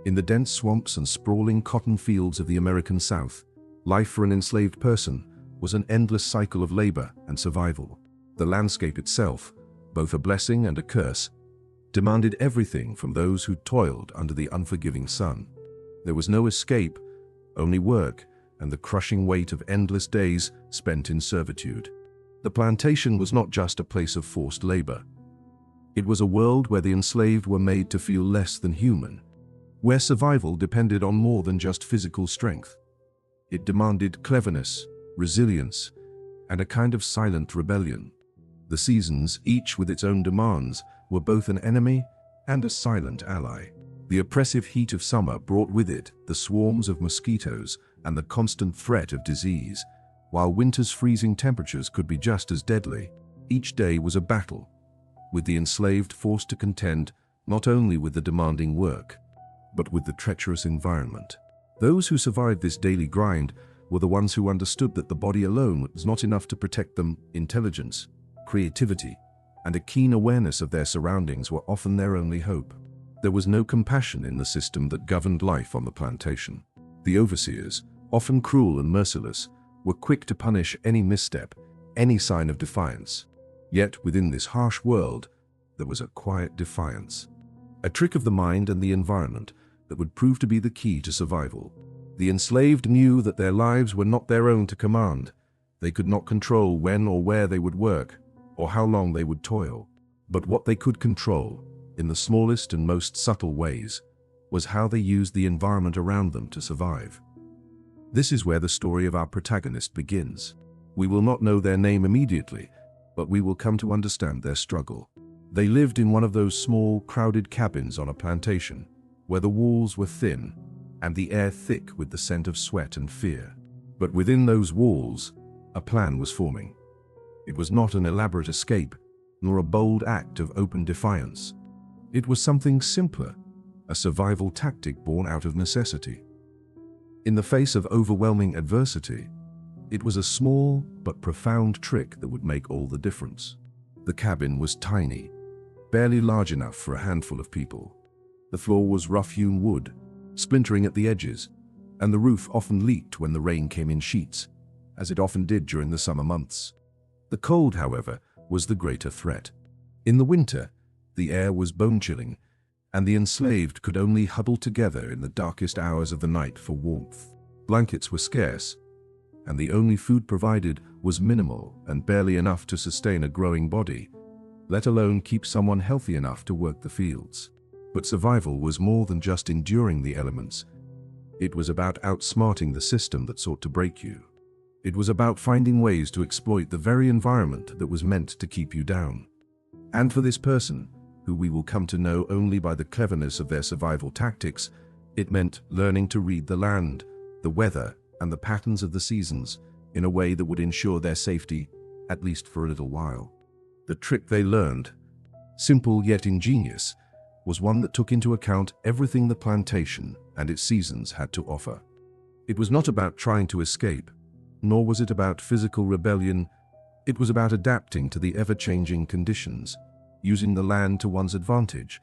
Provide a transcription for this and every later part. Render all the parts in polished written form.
In the dense swamps and sprawling cotton fields of the American South, life for an enslaved person was an endless cycle of labor and survival. The landscape itself, both a blessing and a curse, demanded everything from those who toiled under the unforgiving sun. There was no escape, only work and the crushing weight of endless days spent in servitude. The plantation was not just a place of forced labor. It was a world where the enslaved were made to feel less than human, where survival depended on more than just physical strength. It demanded cleverness, resilience, and a kind of silent rebellion. The seasons, each with its own demands, were both an enemy and a silent ally. The oppressive heat of summer brought with it the swarms of mosquitoes and the constant threat of disease, while winter's freezing temperatures could be just as deadly. Each day was a battle, with the enslaved forced to contend not only with the demanding work, but with the treacherous environment. Those who survived this daily grind were the ones who understood that the body alone was not enough to protect them. Intelligence, creativity, and a keen awareness of their surroundings were often their only hope. There was no compassion in the system that governed life on the plantation. The overseers, often cruel and merciless, were quick to punish any misstep, any sign of defiance. Yet within this harsh world, there was a quiet defiance, a trick of the mind and the environment that would prove to be the key to survival. The enslaved knew that their lives were not their own to command. They could not control when or where they would work, or how long they would toil. But what they could control, in the smallest and most subtle ways, was how they used the environment around them to survive. This is where the story of our protagonist begins. We will not know their name immediately, but we will come to understand their struggle. They lived in one of those small, crowded cabins on a plantation, where the walls were thin and the air thick with the scent of sweat and fear. But within those walls, a plan was forming. It was not an elaborate escape, nor a bold act of open defiance. It was something simpler, a survival tactic born out of necessity. In the face of overwhelming adversity, it was a small but profound trick that would make all the difference. The cabin was tiny, barely large enough for a handful of people. The floor was rough-hewn wood, splintering at the edges, and the roof often leaked when the rain came in sheets, as it often did during the summer months. The cold, however, was the greater threat. In the winter, the air was bone-chilling, and the enslaved could only huddle together in the darkest hours of the night for warmth. Blankets were scarce, and the only food provided was minimal and barely enough to sustain a growing body, let alone keep someone healthy enough to work the fields. But survival was more than just enduring the elements. It was about outsmarting the system that sought to break you. It was about finding ways to exploit the very environment that was meant to keep you down. And for this person, who we will come to know only by the cleverness of their survival tactics, it meant learning to read the land, the weather, and the patterns of the seasons in a way that would ensure their safety, at least for a little while. The trick they learned, simple yet ingenious, was one that took into account everything the plantation and its seasons had to offer. It was not about trying to escape, nor was it about physical rebellion. It was about adapting to the ever-changing conditions, using the land to one's advantage,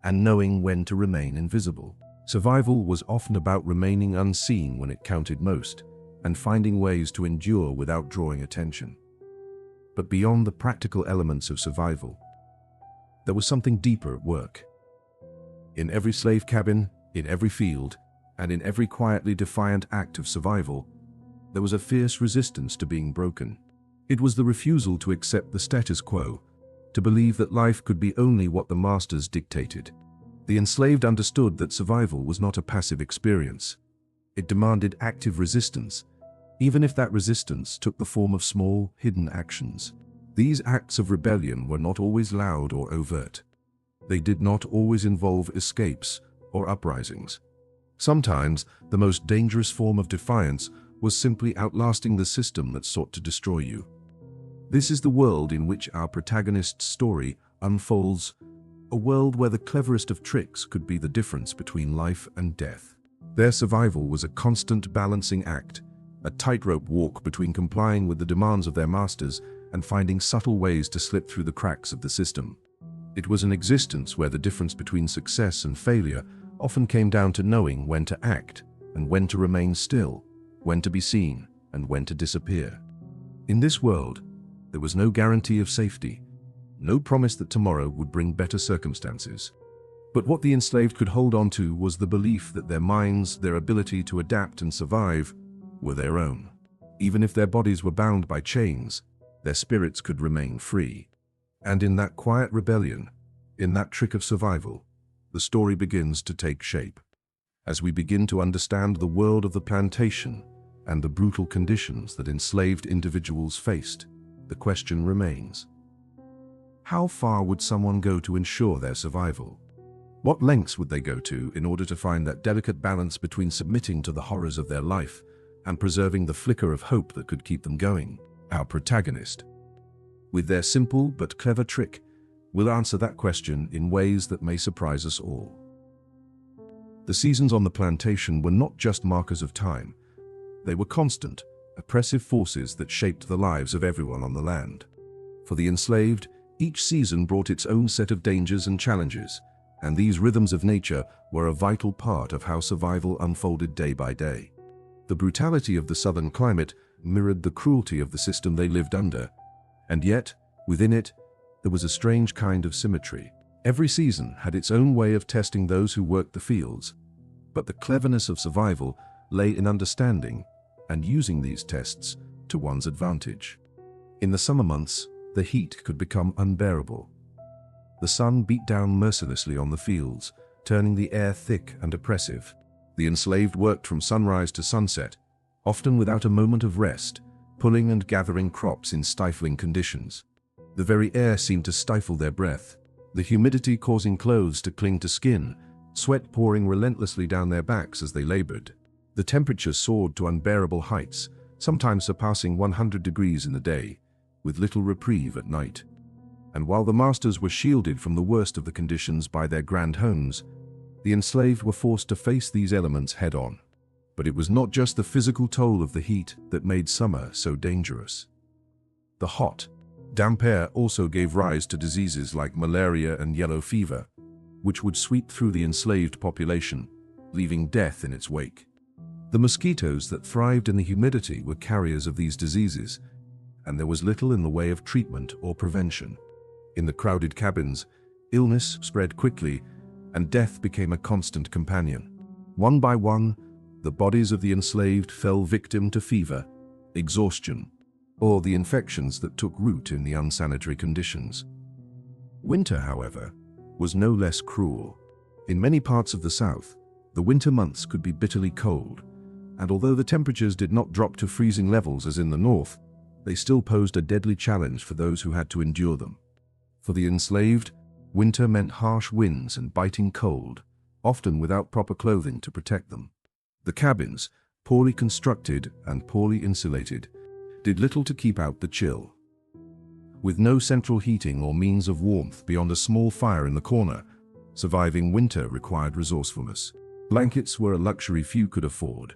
and knowing when to remain invisible. Survival was often about remaining unseen when it counted most, and finding ways to endure without drawing attention. But beyond the practical elements of survival, there was something deeper at work. In every slave cabin, in every field, and in every quietly defiant act of survival, there was a fierce resistance to being broken. It was the refusal to accept the status quo, to believe that life could be only what the masters dictated. The enslaved understood that survival was not a passive experience. It demanded active resistance, even if that resistance took the form of small, hidden actions. These acts of rebellion were not always loud or overt. They did not always involve escapes or uprisings. Sometimes, the most dangerous form of defiance was simply outlasting the system that sought to destroy you. This is the world in which our protagonist's story unfolds, a world where the cleverest of tricks could be the difference between life and death. Their survival was a constant balancing act, a tightrope walk between complying with the demands of their masters and finding subtle ways to slip through the cracks of the system. It was an existence where the difference between success and failure often came down to knowing when to act and when to remain still, when to be seen and when to disappear. In this world, there was no guarantee of safety, no promise that tomorrow would bring better circumstances. But what the enslaved could hold on to was the belief that their minds, their ability to adapt and survive, were their own. Even if their bodies were bound by chains, their spirits could remain free. And in that quiet rebellion, in that trick of survival, the story begins to take shape. As we begin to understand the world of the plantation and the brutal conditions that enslaved individuals faced, the question remains: how far would someone go to ensure their survival? What lengths would they go to in order to find that delicate balance between submitting to the horrors of their life and preserving the flicker of hope that could keep them going? Our protagonist, with their simple but clever trick, will answer that question in ways that may surprise us all. The seasons on the plantation were not just markers of time. They were constant, oppressive forces that shaped the lives of everyone on the land. For the enslaved, each season brought its own set of dangers and challenges, and these rhythms of nature were a vital part of how survival unfolded day by day. The brutality of the southern climate mirrored the cruelty of the system they lived under, and yet, within it, there was a strange kind of symmetry. Every season had its own way of testing those who worked the fields, but the cleverness of survival lay in understanding and using these tests to one's advantage. In the summer months, the heat could become unbearable. The sun beat down mercilessly on the fields, turning the air thick and oppressive. The enslaved worked from sunrise to sunset, often without a moment of rest, pulling and gathering crops in stifling conditions. The very air seemed to stifle their breath, the humidity causing clothes to cling to skin, sweat pouring relentlessly down their backs as they labored. The temperature soared to unbearable heights, sometimes surpassing 100 degrees in the day, with little reprieve at night. And while the masters were shielded from the worst of the conditions by their grand homes, the enslaved were forced to face these elements head-on. But it was not just the physical toll of the heat that made summer so dangerous. The hot, damp air also gave rise to diseases like malaria and yellow fever, which would sweep through the enslaved population, leaving death in its wake. The mosquitoes that thrived in the humidity were carriers of these diseases, and there was little in the way of treatment or prevention. In the crowded cabins, illness spread quickly, and death became a constant companion. One by one, the bodies of the enslaved fell victim to fever, exhaustion, or the infections that took root in the unsanitary conditions. Winter, however, was no less cruel. In many parts of the South, the winter months could be bitterly cold, and although the temperatures did not drop to freezing levels as in the North, they still posed a deadly challenge for those who had to endure them. For the enslaved, winter meant harsh winds and biting cold, often without proper clothing to protect them. The cabins, poorly constructed and poorly insulated, did little to keep out the chill. With no central heating or means of warmth beyond a small fire in the corner, surviving winter required resourcefulness. Blankets were a luxury few could afford,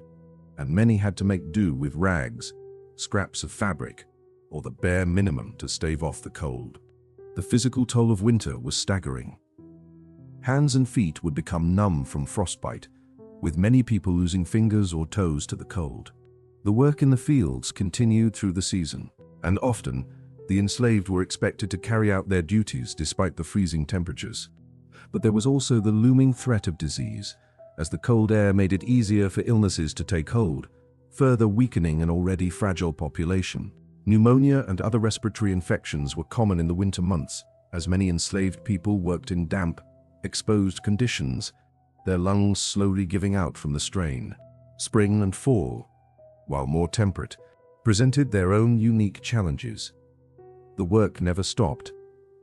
and many had to make do with rags, scraps of fabric, or the bare minimum to stave off the cold. The physical toll of winter was staggering. Hands and feet would become numb from frostbite, with many people losing fingers or toes to the cold. The work in the fields continued through the season, and often, the enslaved were expected to carry out their duties despite the freezing temperatures. But there was also the looming threat of disease, as the cold air made it easier for illnesses to take hold, further weakening an already fragile population. Pneumonia and other respiratory infections were common in the winter months, as many enslaved people worked in damp, exposed conditions, their lungs slowly giving out from the strain. Spring and fall, while more temperate, presented their own unique challenges. The work never stopped,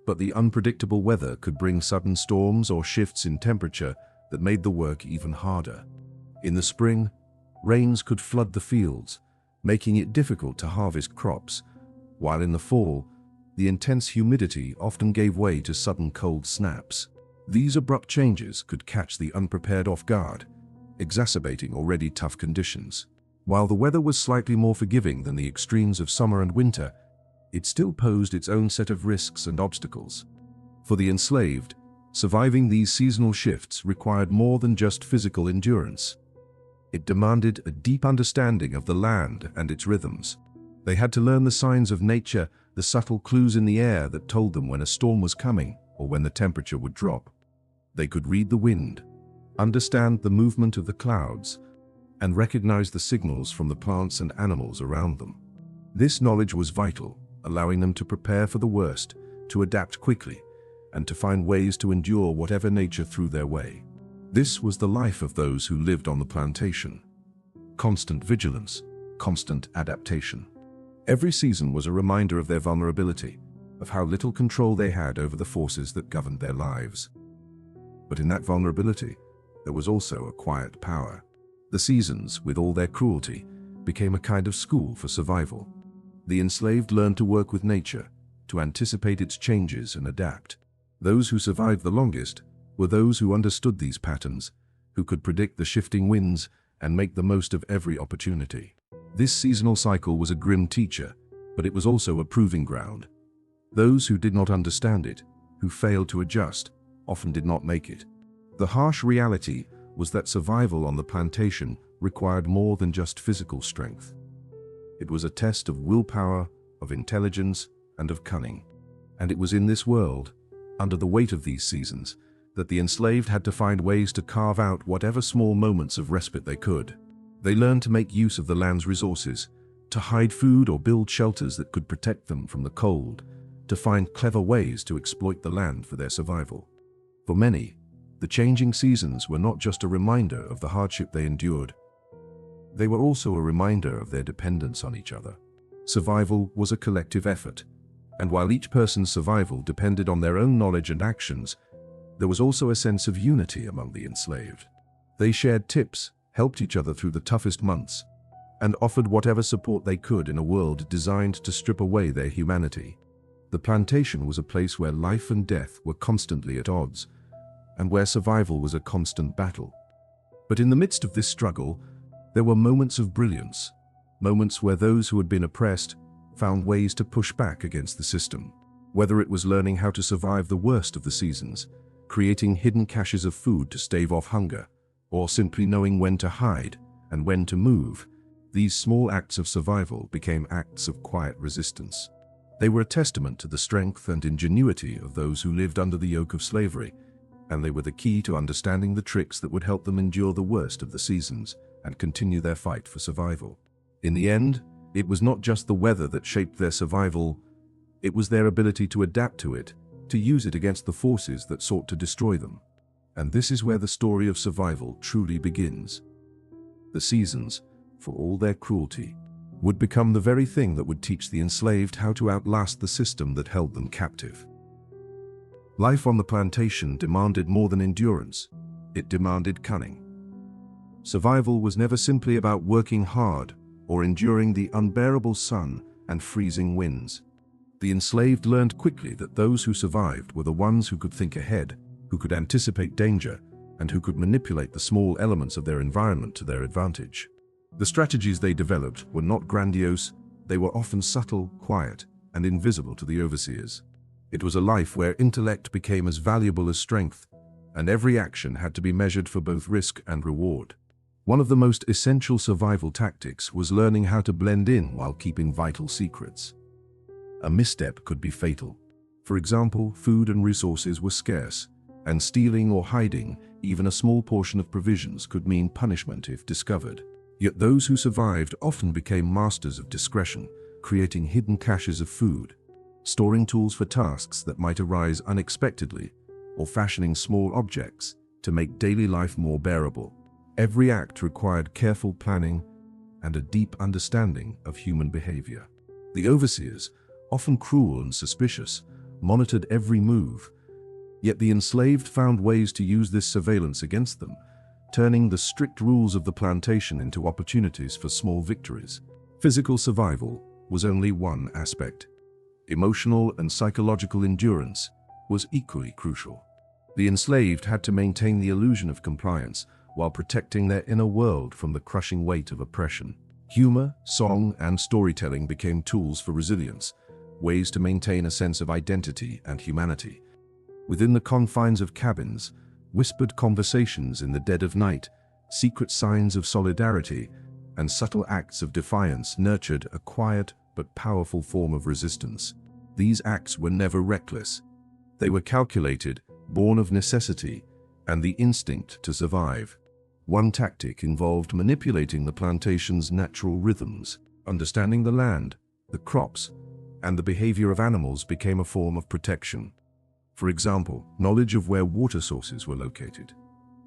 but the unpredictable weather could bring sudden storms or shifts in temperature that made the work even harder. In the spring, rains could flood the fields, making it difficult to harvest crops, while in the fall, the intense humidity often gave way to sudden cold snaps. These abrupt changes could catch the unprepared off guard, exacerbating already tough conditions. While the weather was slightly more forgiving than the extremes of summer and winter, it still posed its own set of risks and obstacles. For the enslaved, Surviving these seasonal shifts required more than just physical endurance. It demanded a deep understanding of the land and its rhythms. They had to learn the signs of nature, the subtle clues in the air that told them when a storm was coming or when the temperature would drop. They could read the wind, understand the movement of the clouds, and recognize the signals from the plants and animals around them. This knowledge was vital, allowing them to prepare for the worst, to adapt quickly, and to find ways to endure whatever nature threw their way. This was the life of those who lived on the plantation. Constant vigilance, constant adaptation. Every season was a reminder of their vulnerability, of how little control they had over the forces that governed their lives. But in that vulnerability, there was also a quiet power. The seasons, with all their cruelty, became a kind of school for survival. The enslaved learned to work with nature, to anticipate its changes and adapt. Those who survived the longest were those who understood these patterns, who could predict the shifting winds and make the most of every opportunity. This seasonal cycle was a grim teacher, but it was also a proving ground. Those who did not understand it, who failed to adjust, often did not make it. The harsh reality was that survival on the plantation required more than just physical strength. It was a test of willpower, of intelligence, and of cunning. And it was in this world, under the weight of these seasons, that the enslaved had to find ways to carve out whatever small moments of respite they could. They learned to make use of the land's resources, to hide food or build shelters that could protect them from the cold, to find clever ways to exploit the land for their survival. For many, the changing seasons were not just a reminder of the hardship they endured. They were also a reminder of their dependence on each other. Survival was a collective effort, and while each person's survival depended on their own knowledge and actions, there was also a sense of unity among the enslaved. They shared tips, helped each other through the toughest months, and offered whatever support they could in a world designed to strip away their humanity. The plantation was a place where life and death were constantly at odds, and where survival was a constant battle. But in the midst of this struggle, there were moments of brilliance, moments where those who had been oppressed found ways to push back against the system. Whether it was learning how to survive the worst of the seasons, creating hidden caches of food to stave off hunger, or simply knowing when to hide and when to move, these small acts of survival became acts of quiet resistance. They were a testament to the strength and ingenuity of those who lived under the yoke of slavery, and they were the key to understanding the tricks that would help them endure the worst of the seasons and continue their fight for survival. In the end, it was not just the weather that shaped their survival, it was their ability to adapt to it, to use it against the forces that sought to destroy them. And this is where the story of survival truly begins. The seasons, for all their cruelty, would become the very thing that would teach the enslaved how to outlast the system that held them captive. Life on the plantation demanded more than endurance, it demanded cunning. Survival was never simply about working hard or enduring the unbearable sun and freezing winds. The enslaved learned quickly that those who survived were the ones who could think ahead, who could anticipate danger, and who could manipulate the small elements of their environment to their advantage. The strategies they developed were not grandiose, they were often subtle, quiet, and invisible to the overseers. It was a life where intellect became as valuable as strength, and every action had to be measured for both risk and reward. One of the most essential survival tactics was learning how to blend in while keeping vital secrets. A misstep could be fatal. For example, food and resources were scarce, and stealing or hiding even a small portion of provisions could mean punishment if discovered. Yet those who survived often became masters of discretion, creating hidden caches of food, storing tools for tasks that might arise unexpectedly, or fashioning small objects to make daily life more bearable. Every act required careful planning and a deep understanding of human behavior. The overseers, often cruel and suspicious, monitored every move, yet the enslaved found ways to use this surveillance against them, turning the strict rules of the plantation into opportunities for small victories. Physical survival was only one aspect. Emotional and psychological endurance was equally crucial. The enslaved had to maintain the illusion of compliance while protecting their inner world from the crushing weight of oppression. Humor, song, and storytelling became tools for resilience, ways to maintain a sense of identity and humanity. Within the confines of cabins, whispered conversations in the dead of night, secret signs of solidarity, and subtle acts of defiance nurtured a quiet but powerful form of resistance. These acts were never reckless. They were calculated, born of necessity, and the instinct to survive. One tactic involved manipulating the plantation's natural rhythms. Understanding the land, the crops, and the behavior of animals became a form of protection. For example, knowledge of where water sources were located,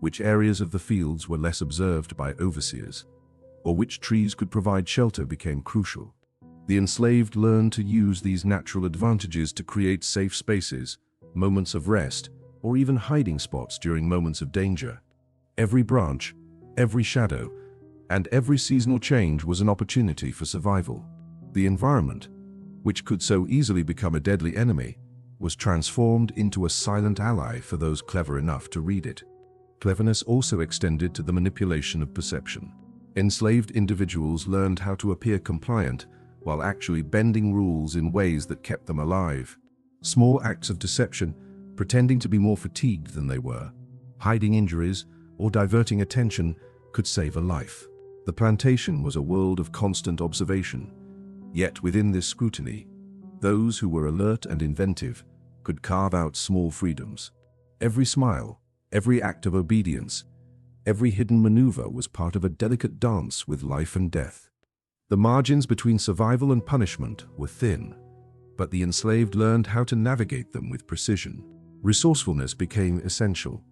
which areas of the fields were less observed by overseers, or which trees could provide shelter became crucial. The enslaved learned to use these natural advantages to create safe spaces, moments of rest, or even hiding spots during moments of danger. Every branch, every shadow, and every seasonal change was an opportunity for survival. The environment, which could so easily become a deadly enemy, was transformed into a silent ally for those clever enough to read it. Cleverness also extended to the manipulation of perception. Enslaved individuals learned how to appear compliant while actually bending rules in ways that kept them alive. Small acts of deception, pretending to be more fatigued than they were, hiding injuries, or diverting attention could save a life. The plantation was a world of constant observation. Yet within this scrutiny, those who were alert and inventive could carve out small freedoms. Every smile, every act of obedience, every hidden maneuver was part of a delicate dance with life and death. The margins between survival and punishment were thin, but the enslaved learned how to navigate them with precision. Resourcefulness became essential.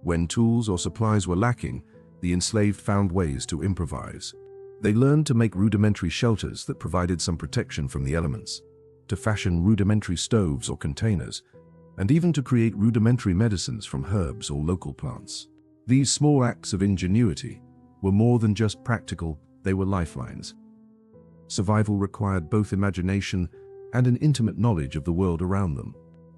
When tools or supplies were lacking, the enslaved found ways to improvise. They learned to make rudimentary shelters that provided some protection from the elements, to fashion rudimentary stoves or containers, and even to create rudimentary medicines from herbs or local plants. These small acts of ingenuity were more than just practical, they were lifelines. Survival required both imagination and an intimate knowledge of the world around them.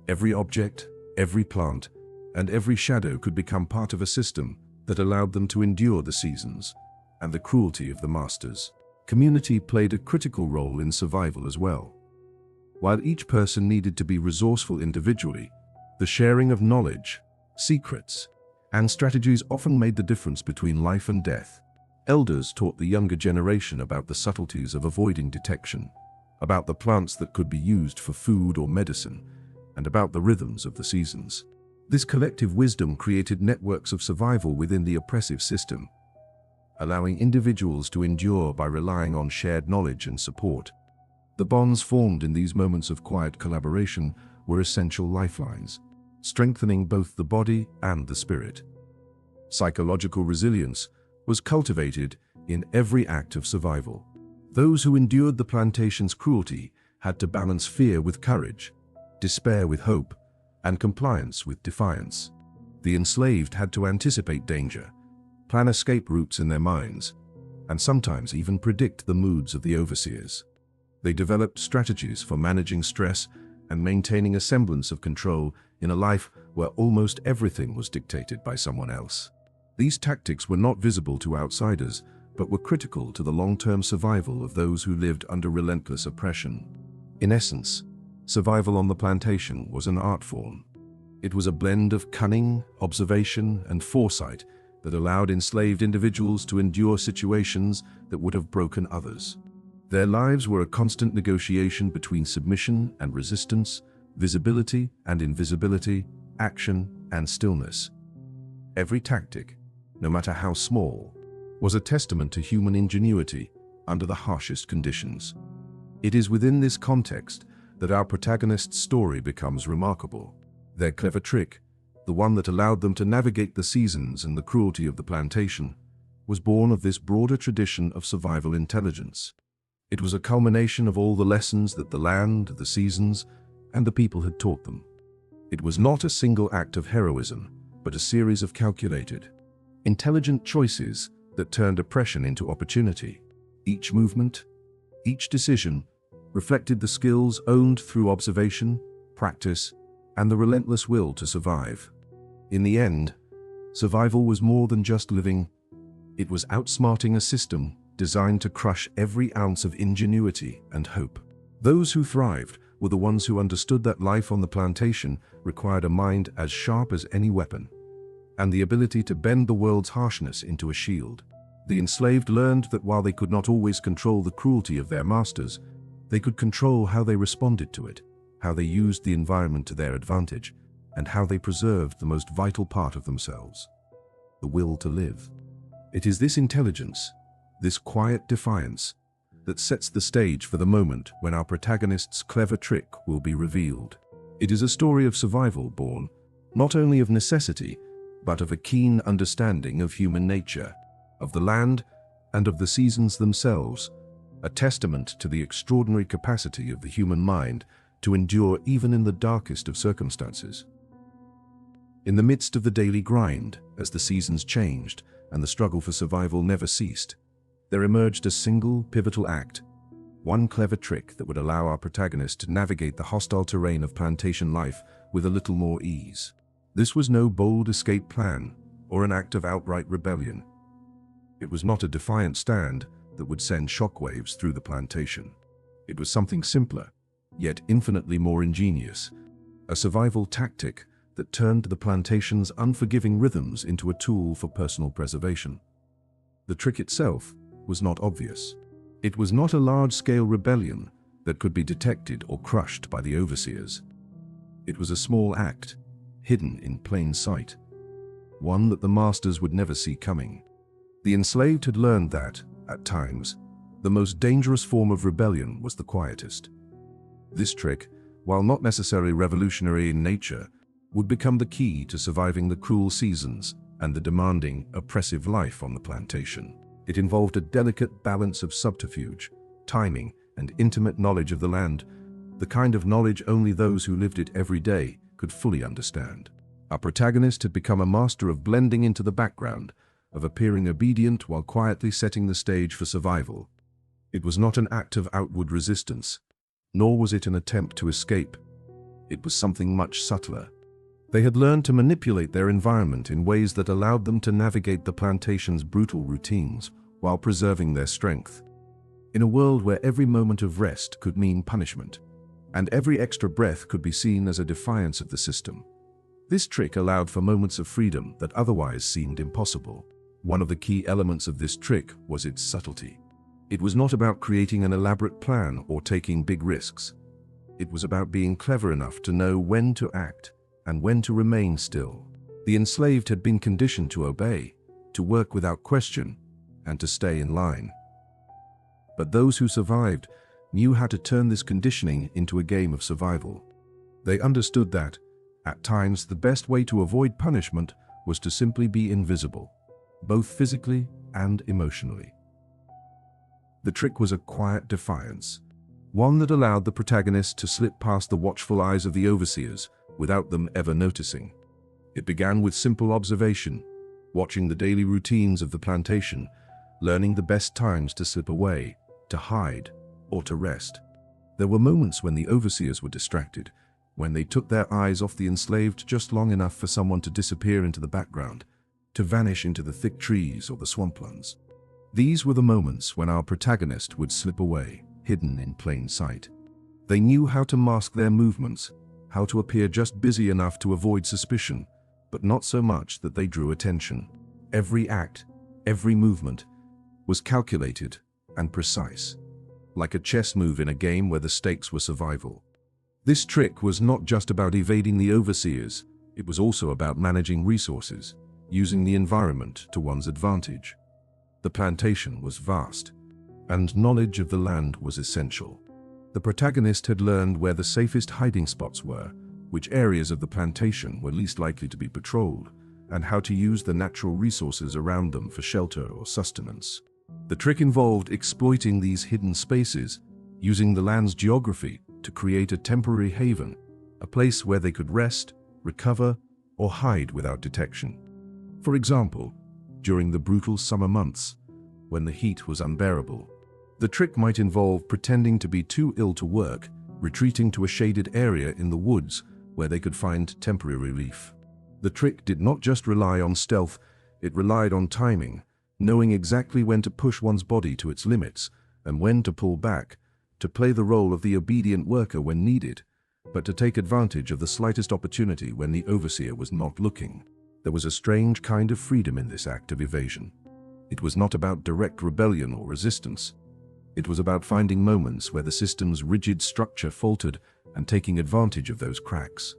Every object, every plant, and every shadow could become part of a system that allowed them to endure the seasons and the cruelty of the masters. Community played a critical role in survival as well. While each person needed to be resourceful individually, the sharing of knowledge, secrets, and strategies often made the difference between life and death. Elders taught the younger generation about the subtleties of avoiding detection, about the plants that could be used for food or medicine, and about the rhythms of the seasons. This collective wisdom created networks of survival within the oppressive system, allowing individuals to endure by relying on shared knowledge and support. The bonds formed in these moments of quiet collaboration were essential lifelines, strengthening both the body and the spirit. Psychological resilience was cultivated in every act of survival. Those who endured the plantation's cruelty had to balance fear with courage, despair with hope, and compliance with defiance. The enslaved had to anticipate danger, plan escape routes in their minds, and sometimes even predict the moods of the overseers. They developed strategies for managing stress and maintaining a semblance of control in a life where almost everything was dictated by someone else. These tactics were not visible to outsiders, but were critical to the long-term survival of those who lived under relentless oppression. In essence, survival on the plantation was an art form. It was a blend of cunning, observation, and foresight that allowed enslaved individuals to endure situations that would have broken others. Their lives were a constant negotiation between submission and resistance, visibility and invisibility, action and stillness. Every tactic, no matter how small, was a testament to human ingenuity under the harshest conditions. It is within this context that our protagonist's story becomes remarkable. Their clever trick, the one that allowed them to navigate the seasons and the cruelty of the plantation, was born of this broader tradition of survival intelligence. It was a culmination of all the lessons that the land, the seasons, and the people had taught them. It was not a single act of heroism, but a series of calculated, intelligent choices that turned oppression into opportunity. Each movement, each decision, reflected the skills owned through observation, practice, and the relentless will to survive. In the end, survival was more than just living. It was outsmarting a system designed to crush every ounce of ingenuity and hope. Those who thrived were the ones who understood that life on the plantation required a mind as sharp as any weapon, and the ability to bend the world's harshness into a shield. The enslaved learned that while they could not always control the cruelty of their masters, they could control how they responded to it, how they used the environment to their advantage, and how they preserved the most vital part of themselves, the will to live. It is this intelligence, this quiet defiance, that sets the stage for the moment when our protagonist's clever trick will be revealed. It is a story of survival born, not only of necessity, but of a keen understanding of human nature, of the land, and of the seasons themselves, a testament to the extraordinary capacity of the human mind to endure even in the darkest of circumstances. In the midst of the daily grind, as the seasons changed and the struggle for survival never ceased, there emerged a single pivotal act, one clever trick that would allow our protagonist to navigate the hostile terrain of plantation life with a little more ease. This was no bold escape plan or an act of outright rebellion. It was not a defiant stand that would send shockwaves through the plantation. It was something simpler, yet infinitely more ingenious, a survival tactic that turned the plantation's unforgiving rhythms into a tool for personal preservation. The trick itself was not obvious. It was not a large-scale rebellion that could be detected or crushed by the overseers. It was a small act, hidden in plain sight, one that the masters would never see coming. The enslaved had learned that, at times, the most dangerous form of rebellion was the quietest. This trick, while not necessarily revolutionary in nature, would become the key to surviving the cruel seasons and the demanding, oppressive life on the plantation. It involved a delicate balance of subterfuge, timing, and intimate knowledge of the land, the kind of knowledge only those who lived it every day could fully understand. Our protagonist had become a master of blending into the background, of appearing obedient while quietly setting the stage for survival. It was not an act of outward resistance, nor was it an attempt to escape. It was something much subtler. They had learned to manipulate their environment in ways that allowed them to navigate the plantation's brutal routines while preserving their strength. In a world where every moment of rest could mean punishment, and every extra breath could be seen as a defiance of the system, this trick allowed for moments of freedom that otherwise seemed impossible. One of the key elements of this trick was its subtlety. It was not about creating an elaborate plan or taking big risks. It was about being clever enough to know when to act and when to remain still. The enslaved had been conditioned to obey, to work without question, and to stay in line. But those who survived knew how to turn this conditioning into a game of survival. They understood that, at times, the best way to avoid punishment was to simply be invisible, both physically and emotionally. The trick was a quiet defiance, one that allowed the protagonist to slip past the watchful eyes of the overseers without them ever noticing. It began with simple observation, watching the daily routines of the plantation, learning the best times to slip away, to hide, or to rest. There were moments when the overseers were distracted, when they took their eyes off the enslaved just long enough for someone to disappear into the background, to vanish into the thick trees or the swamplands. These were the moments when our protagonist would slip away, hidden in plain sight. They knew how to mask their movements, how to appear just busy enough to avoid suspicion, but not so much that they drew attention. Every act, every movement, was calculated and precise, like a chess move in a game where the stakes were survival. This trick was not just about evading the overseers, it was also about managing resources, using the environment to one's advantage. The plantation was vast, and knowledge of the land was essential. The protagonist had learned where the safest hiding spots were, which areas of the plantation were least likely to be patrolled, and how to use the natural resources around them for shelter or sustenance. The trick involved exploiting these hidden spaces, using the land's geography to create a temporary haven, a place where they could rest, recover, or hide without detection. For example, during the brutal summer months, when the heat was unbearable, the trick might involve pretending to be too ill to work, retreating to a shaded area in the woods where they could find temporary relief. The trick did not just rely on stealth, it relied on timing, knowing exactly when to push one's body to its limits and when to pull back, to play the role of the obedient worker when needed, but to take advantage of the slightest opportunity when the overseer was not looking. There was a strange kind of freedom in this act of evasion. It was not about direct rebellion or resistance. It was about finding moments where the system's rigid structure faltered and taking advantage of those cracks.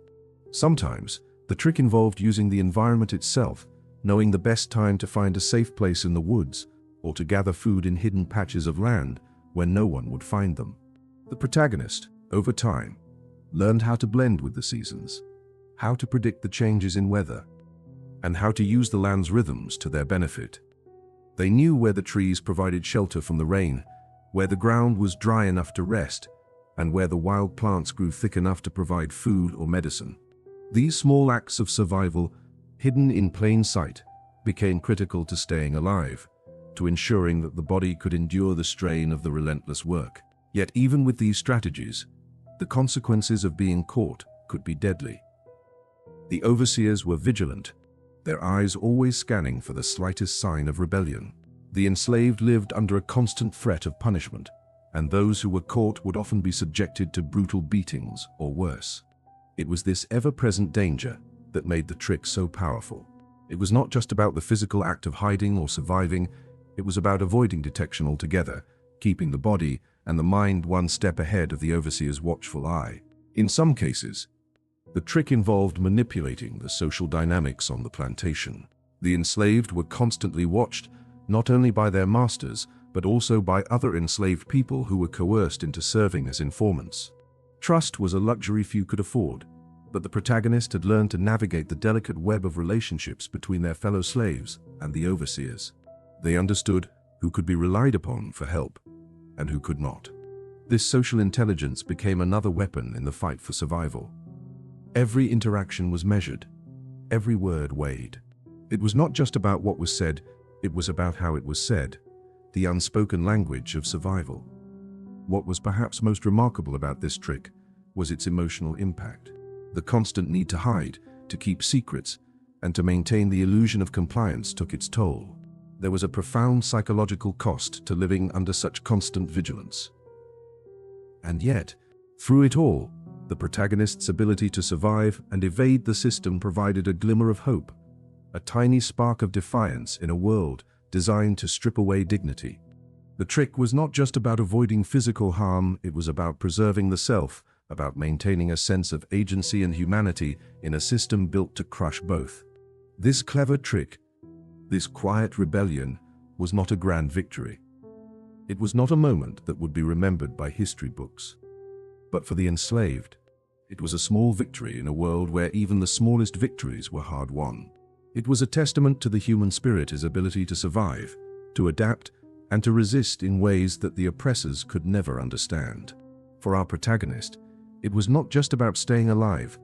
Sometimes, the trick involved using the environment itself, knowing the best time to find a safe place in the woods, or to gather food in hidden patches of land where no one would find them. The protagonist, over time, learned how to blend with the seasons, how to predict the changes in weather, and how to use the land's rhythms to their benefit. They knew where the trees provided shelter from the rain, where the ground was dry enough to rest, and where the wild plants grew thick enough to provide food or medicine. These small acts of survival, hidden in plain sight, became critical to staying alive, to ensuring that the body could endure the strain of the relentless work. Yet even with these strategies, the consequences of being caught could be deadly. The overseers were vigilant, their eyes always scanning for the slightest sign of rebellion. The enslaved lived under a constant threat of punishment, and those who were caught would often be subjected to brutal beatings or worse. It was this ever-present danger that made the trick so powerful. It was not just about the physical act of hiding or surviving, it was about avoiding detection altogether, keeping the body and the mind one step ahead of the overseer's watchful eye. In some cases, the trick involved manipulating the social dynamics on the plantation. The enslaved were constantly watched, not only by their masters, but also by other enslaved people who were coerced into serving as informants. Trust was a luxury few could afford, but the protagonist had learned to navigate the delicate web of relationships between their fellow slaves and the overseers. They understood who could be relied upon for help and who could not. This social intelligence became another weapon in the fight for survival. Every interaction was measured, every word weighed. It was not just about what was said, it was about how it was said, the unspoken language of survival. What was perhaps most remarkable about this trick was its emotional impact. The constant need to hide, to keep secrets, and to maintain the illusion of compliance took its toll. There was a profound psychological cost to living under such constant vigilance. And yet, through it all, the protagonist's ability to survive and evade the system provided a glimmer of hope, a tiny spark of defiance in a world designed to strip away dignity. The trick was not just about avoiding physical harm, it was about preserving the self, about maintaining a sense of agency and humanity in a system built to crush both. This clever trick, this quiet rebellion, was not a grand victory. It was not a moment that would be remembered by history books. But for the enslaved, it was a small victory in a world where even the smallest victories were hard-won. It was a testament to the human spirit's ability to survive, to adapt, and to resist in ways that the oppressors could never understand. For our protagonist, it was not just about staying alive,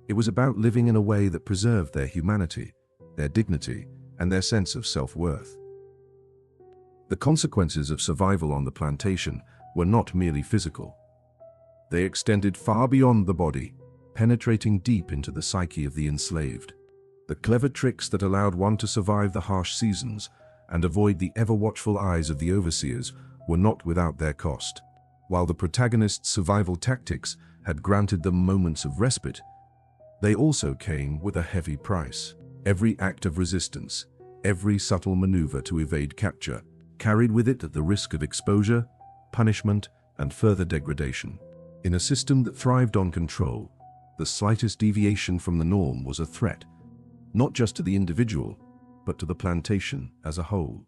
it was about living in a way that preserved their humanity, their dignity, and their sense of self-worth. The consequences of survival on the plantation were not merely physical. They extended far beyond the body, penetrating deep into the psyche of the enslaved. The clever tricks that allowed one to survive the harsh seasons and avoid the ever-watchful eyes of the overseers were not without their cost. While the protagonist's survival tactics had granted them moments of respite, they also came with a heavy price. Every act of resistance, every subtle maneuver to evade capture, carried with it the risk of exposure, punishment, and further degradation. In a system that thrived on control, the slightest deviation from the norm was a threat, not just to the individual, but to the plantation as a whole.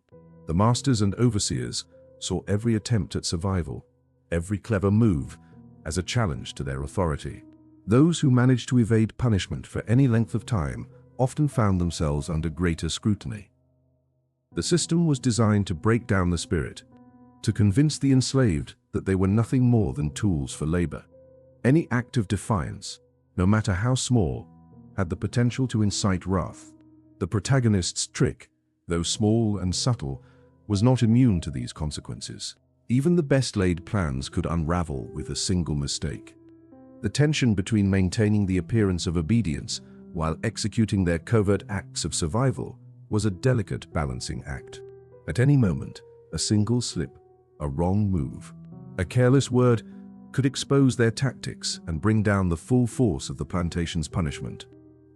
The masters and overseers saw every attempt at survival, every clever move, as a challenge to their authority. Those who managed to evade punishment for any length of time often found themselves under greater scrutiny. The system was designed to break down the spirit, to convince the enslaved that they were nothing more than tools for labor. Any act of defiance, no matter how small, had the potential to incite wrath. The protagonist's trick, though small and subtle, was not immune to these consequences. Even the best-laid plans could unravel with a single mistake. The tension between maintaining the appearance of obedience while executing their covert acts of survival was a delicate balancing act. At any moment, a single slip, a wrong move, A careless word could expose their tactics and bring down the full force of the plantation's punishment.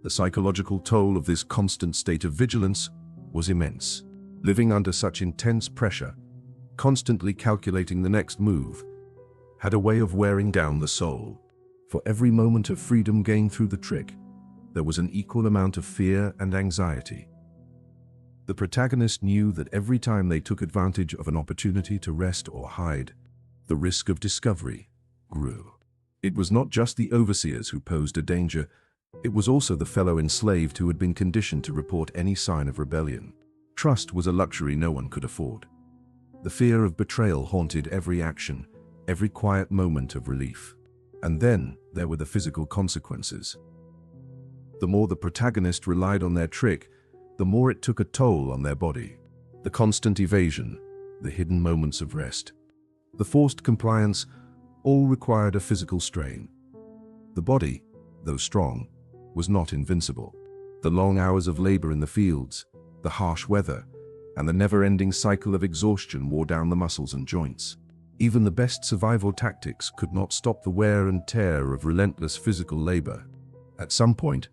The psychological toll of this constant state of vigilance was immense. Living under such intense pressure, constantly calculating the next move, had a way of wearing down the soul. For every moment of freedom gained through the trick, there was an equal amount of fear and anxiety. The protagonist knew that every time they took advantage of an opportunity to rest or hide, the risk of discovery grew. It was not just the overseers who posed a danger, it was also the fellow enslaved who had been conditioned to report any sign of rebellion. Trust was a luxury no one could afford. The fear of betrayal haunted every action, every quiet moment of relief. And then there were the physical consequences. The more the protagonist relied on their trick, the more it took a toll on their body. The constant evasion, the hidden moments of rest, the forced compliance, all required a physical strain. The body, though strong, was not invincible. The long hours of labor in the fields, the harsh weather, and the never-ending cycle of exhaustion wore down the muscles and joints. Even the best survival tactics could not stop the wear and tear of relentless physical labor. At some point,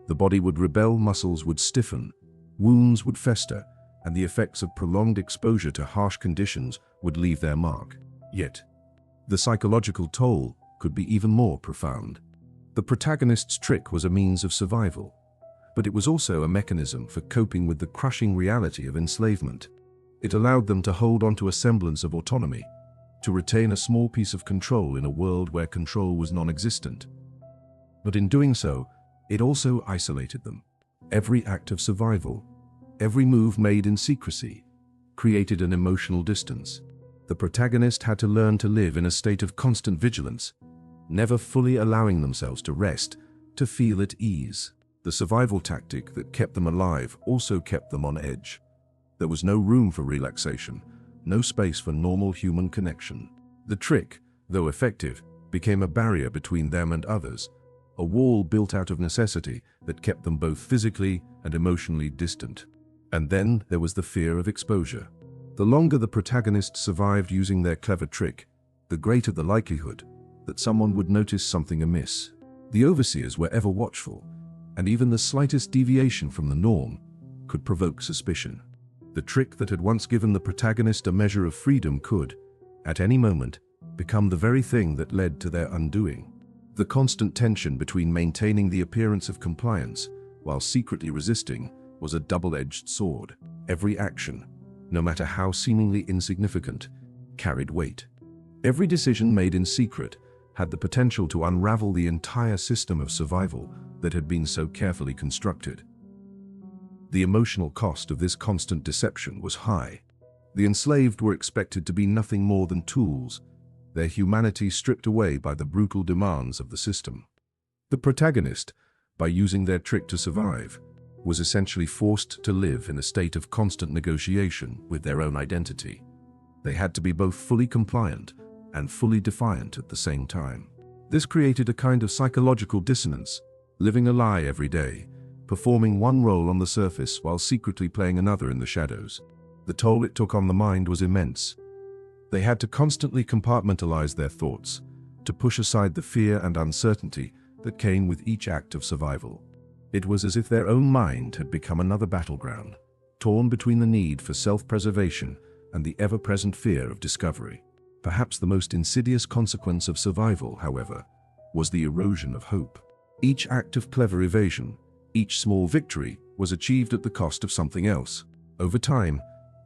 the body would rebel, muscles would stiffen, wounds would fester, and the effects of prolonged exposure to harsh conditions would leave their mark. Yet, the psychological toll could be even more profound. The protagonist's trick was a means of survival, but it was also a mechanism for coping with the crushing reality of enslavement. It allowed them to hold on to a semblance of autonomy, to retain a small piece of control in a world where control was non-existent. But in doing so, it also isolated them. Every act of survival, every move made in secrecy, created an emotional distance. The protagonist had to learn to live in a state of constant vigilance, never fully allowing themselves to rest, to feel at ease. The survival tactic that kept them alive also kept them on edge. There was no room for relaxation, no space for normal human connection. The trick, though effective, became a barrier between them and others, a wall built out of necessity that kept them both physically and emotionally distant. And then there was the fear of exposure. The longer the protagonists survived using their clever trick, the greater the likelihood that someone would notice something amiss. The overseers were ever watchful, and even the slightest deviation from the norm could provoke suspicion. The trick that had once given the protagonist a measure of freedom could, at any moment, become the very thing that led to their undoing. The constant tension between maintaining the appearance of compliance while secretly resisting was a double-edged sword. Every action, no matter how seemingly insignificant, carried weight. Every decision made in secret had the potential to unravel the entire system of survival that had been so carefully constructed. The emotional cost of this constant deception was high. The enslaved were expected to be nothing more than tools, their humanity stripped away by the brutal demands of the system. The protagonist, by using their trick to survive, was essentially forced to live in a state of constant negotiation with their own identity. They had to be both fully compliant and fully defiant at the same time. This created a kind of psychological dissonance, living a lie every day, performing one role on the surface while secretly playing another in the shadows. The toll it took on the mind was immense. They had to constantly compartmentalize their thoughts, to push aside the fear and uncertainty that came with each act of survival. It was as if their own mind had become another battleground, torn between the need for self-preservation and the ever-present fear of discovery. Perhaps the most insidious consequence of survival, however, was the erosion of hope. Each act of clever evasion, each small victory, was achieved at the cost of something else. Over time,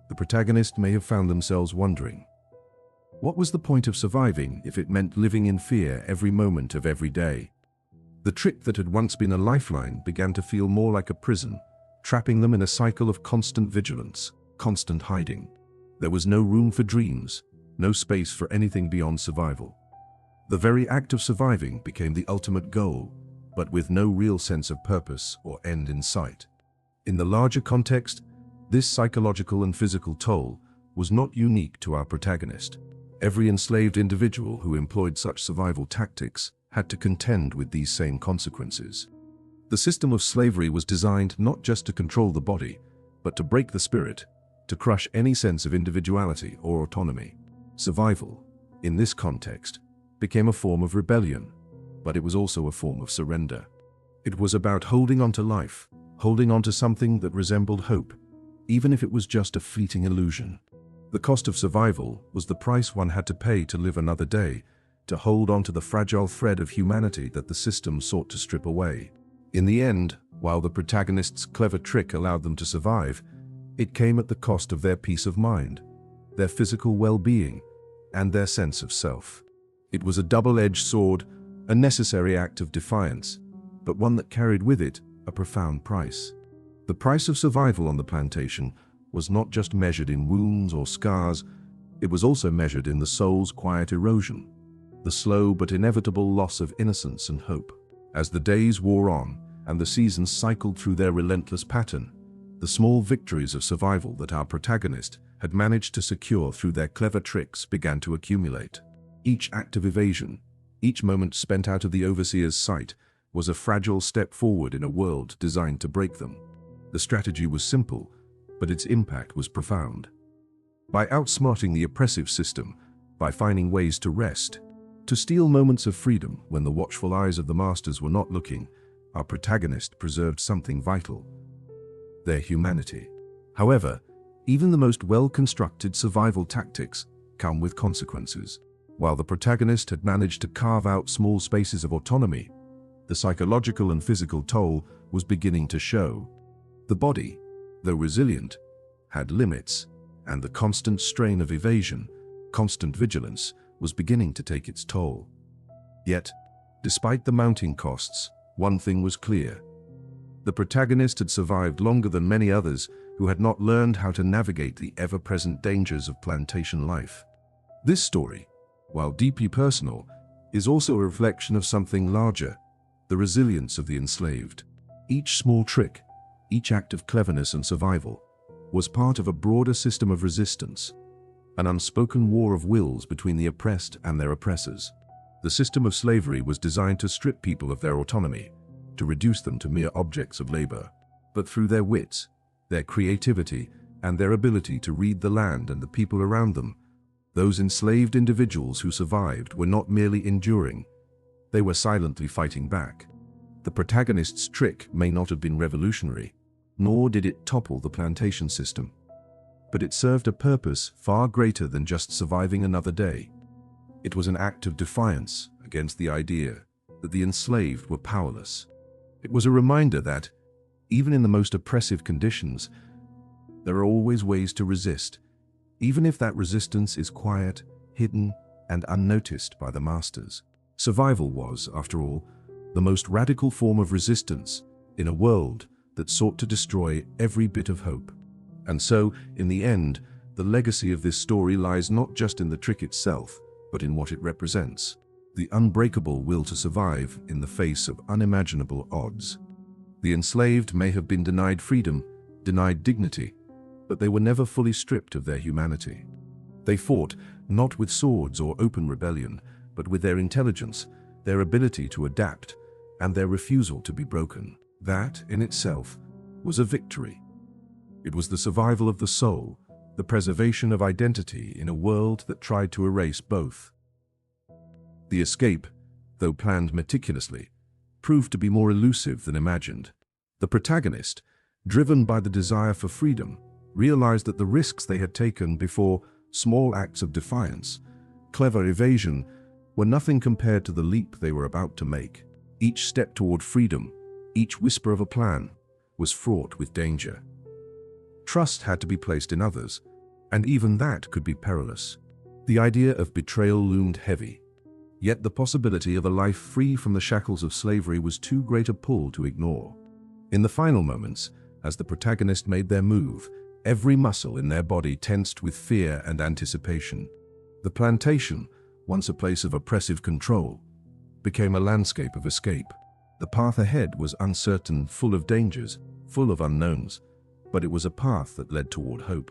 the protagonist may have found themselves wondering, what was the point of surviving if it meant living in fear every moment of every day? The trick that had once been a lifeline began to feel more like a prison, trapping them in a cycle of constant vigilance, constant hiding. There was no room for dreams, no space for anything beyond survival. The very act of surviving became the ultimate goal, but with no real sense of purpose or end in sight. In the larger context, this psychological and physical toll was not unique to our protagonist. Every enslaved individual who employed such survival tactics had to contend with these same consequences. The system of slavery was designed not just to control the body, but to break the spirit, to crush any sense of individuality or autonomy. Survival, in this context, became a form of rebellion, but it was also a form of surrender. It was about holding on to life, holding on to something that resembled hope, even if it was just a fleeting illusion. The cost of survival was the price one had to pay to live another day, to hold on to the fragile thread of humanity that the system sought to strip away. In the end, while the protagonist's clever trick allowed them to survive, it came at the cost of their peace of mind, their physical well-being, and their sense of self. It was a double-edged sword, a necessary act of defiance, but one that carried with it a profound price. The price of survival on the plantation was not just measured in wounds or scars, it was also measured in the soul's quiet erosion, the slow but inevitable loss of innocence and hope. As the days wore on and the seasons cycled through their relentless pattern, the small victories of survival that our protagonist had managed to secure through their clever tricks began to accumulate. Each act of evasion, each moment spent out of the overseer's sight, was a fragile step forward in a world designed to break them. The strategy was simple, but its impact was profound. By outsmarting the oppressive system, by finding ways to rest, to steal moments of freedom when the watchful eyes of the masters were not looking, our protagonist preserved something vital: their humanity. However, even the most well-constructed survival tactics come with consequences. While the protagonist had managed to carve out small spaces of autonomy, the psychological and physical toll was beginning to show. The body, though resilient, had limits, and the constant strain of evasion, constant vigilance, was beginning to take its toll. Yet, despite the mounting costs, one thing was clear. The protagonist had survived longer than many others who had not learned how to navigate the ever-present dangers of plantation life. This story, while deeply personal, is also a reflection of something larger: the resilience of the enslaved. Each small trick, each act of cleverness and survival, was part of a broader system of resistance, an unspoken war of wills between the oppressed and their oppressors. The system of slavery was designed to strip people of their autonomy, to reduce them to mere objects of labor. But through their wits, their creativity, and their ability to read the land and the people around them, those enslaved individuals who survived were not merely enduring, they were silently fighting back. The protagonist's trick may not have been revolutionary, nor did it topple the plantation system, but it served a purpose far greater than just surviving another day. It was an act of defiance against the idea that the enslaved were powerless. It was a reminder that, even in the most oppressive conditions, there are always ways to resist, even if that resistance is quiet, hidden, and unnoticed by the masters. Survival was, after all, the most radical form of resistance in a world that sought to destroy every bit of hope. And so, in the end, the legacy of this story lies not just in the trick itself, but in what it represents: the unbreakable will to survive in the face of unimaginable odds. The enslaved may have been denied freedom, denied dignity, but they were never fully stripped of their humanity. They fought not with swords or open rebellion, but with their intelligence, their ability to adapt, and their refusal to be broken. That, in itself, was a victory. It was the survival of the soul, the preservation of identity in a world that tried to erase both. The escape, though planned meticulously, proved to be more elusive than imagined. The protagonist, driven by the desire for freedom, realized that the risks they had taken before, small acts of defiance, clever evasion, were nothing compared to the leap they were about to make. Each step toward freedom, each whisper of a plan, was fraught with danger. Trust had to be placed in others, and even that could be perilous. The idea of betrayal loomed heavy, yet the possibility of a life free from the shackles of slavery was too great a pull to ignore. In the final moments, as the protagonist made their move, every muscle in their body tensed with fear and anticipation. The plantation, once a place of oppressive control, became a landscape of escape. The path ahead was uncertain, full of dangers, full of unknowns, but it was a path that led toward hope.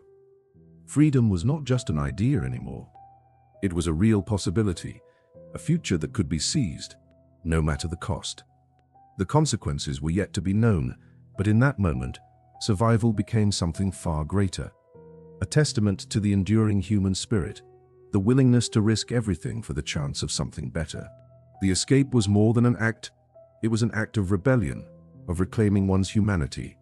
Freedom was not just an idea anymore. It was a real possibility, a future that could be seized, no matter the cost. The consequences were yet to be known, but in that moment, survival became something far greater, a testament to the enduring human spirit, the willingness to risk everything for the chance of something better. The escape was more than an act, it was an act of rebellion, of reclaiming one's humanity.